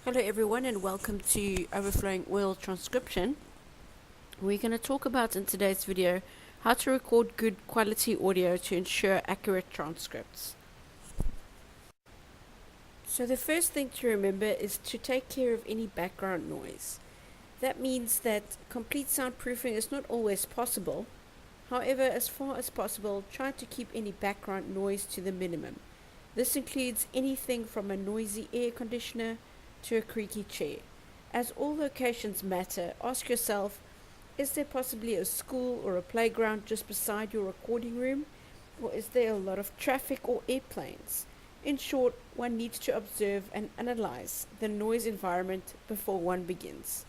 Hello everyone and welcome to Overflowing Oil Transcription. We're going to talk about in today's video how to record good quality audio to ensure accurate transcripts. So the first thing to remember is to take care of any background noise. That means that complete soundproofing is not always possible. However, as far as possible, try to keep any background noise to the minimum. This includes anything from a noisy air conditioner to a creaky chair. As all locations matter, ask yourself, is there possibly a school or a playground just beside your recording room? Or is there a lot of traffic or airplanes? In short, one needs to observe and analyze the noise environment before one begins.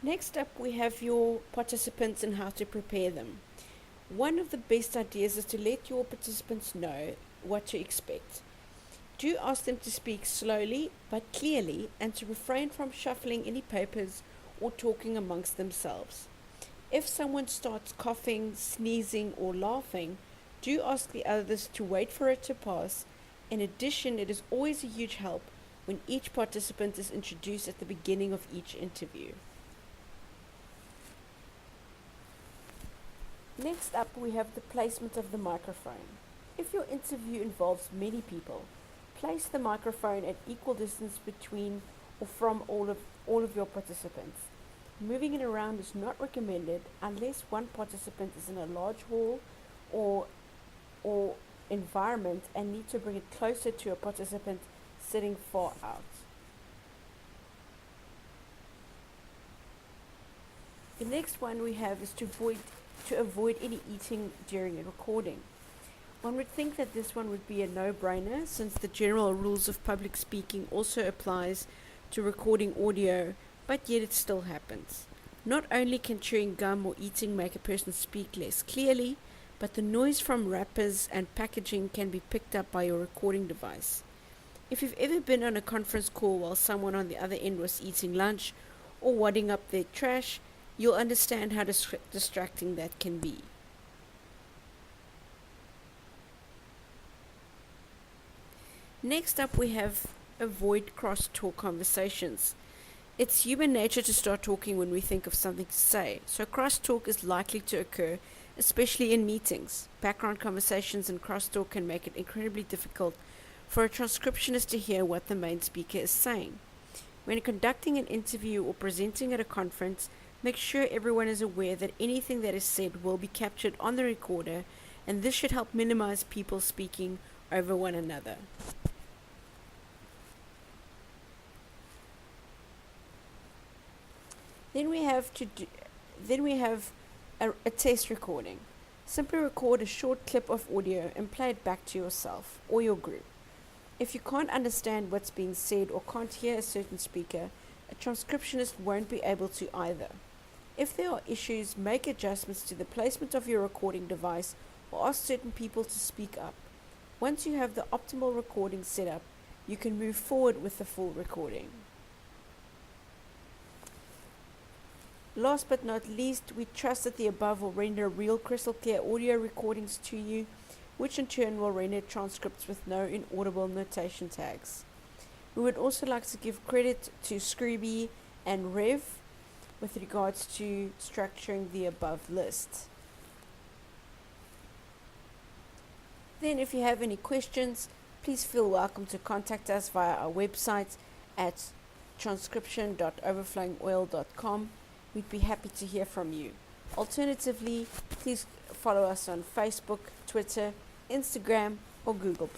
Next up, we have your participants and how to prepare them. One of the best ideas is to let your participants know what to expect. Do ask them to speak slowly but clearly and to refrain from shuffling any papers or talking amongst themselves. If someone starts coughing, sneezing or laughing, do ask the others to wait for it to pass. In addition, it is always a huge help when each participant is introduced at the beginning of each interview. Next up, we have the placement of the microphone. If your interview involves many people, place the microphone at equal distance between or from all of your participants. Moving it around is not recommended unless one participant is in a large hall or environment and need to bring it closer to a participant sitting far out. The next one we have is to avoid any eating during a recording. One would think that this one would be a no-brainer since the general rules of public speaking also applies to recording audio, but yet it still happens. Not only can chewing gum or eating make a person speak less clearly, but the noise from wrappers and packaging can be picked up by your recording device. If you've ever been on a conference call while someone on the other end was eating lunch or wadding up their trash, you'll understand how distracting that can be. Next up, we have avoid cross-talk conversations. It's human nature to start talking when we think of something to say, so cross-talk is likely to occur, especially in meetings. Background conversations and cross-talk can make it incredibly difficult for a transcriptionist to hear what the main speaker is saying. When conducting an interview or presenting at a conference, make sure everyone is aware that anything that is said will be captured on the recorder, and this should help minimize people speaking over one another. Then we have a test recording. Simply record a short clip of audio and play it back to yourself or your group. If you can't understand what's being said or can't hear a certain speaker, a transcriptionist won't be able to either. If there are issues, make adjustments to the placement of your recording device or ask certain people to speak up. Once you have the optimal recording set up, you can move forward with the full recording. Last but not least, we trust that the above will render real crystal clear audio recordings to you, which in turn will render transcripts with no inaudible notation tags. We would also like to give credit to Scrooby and Rev with regards to structuring the above list. Then if you have any questions, please feel welcome to contact us via our website at transcription.overflowingoil.com. We'd be happy to hear from you. Alternatively, please follow us on Facebook, Twitter, Instagram, or Google+.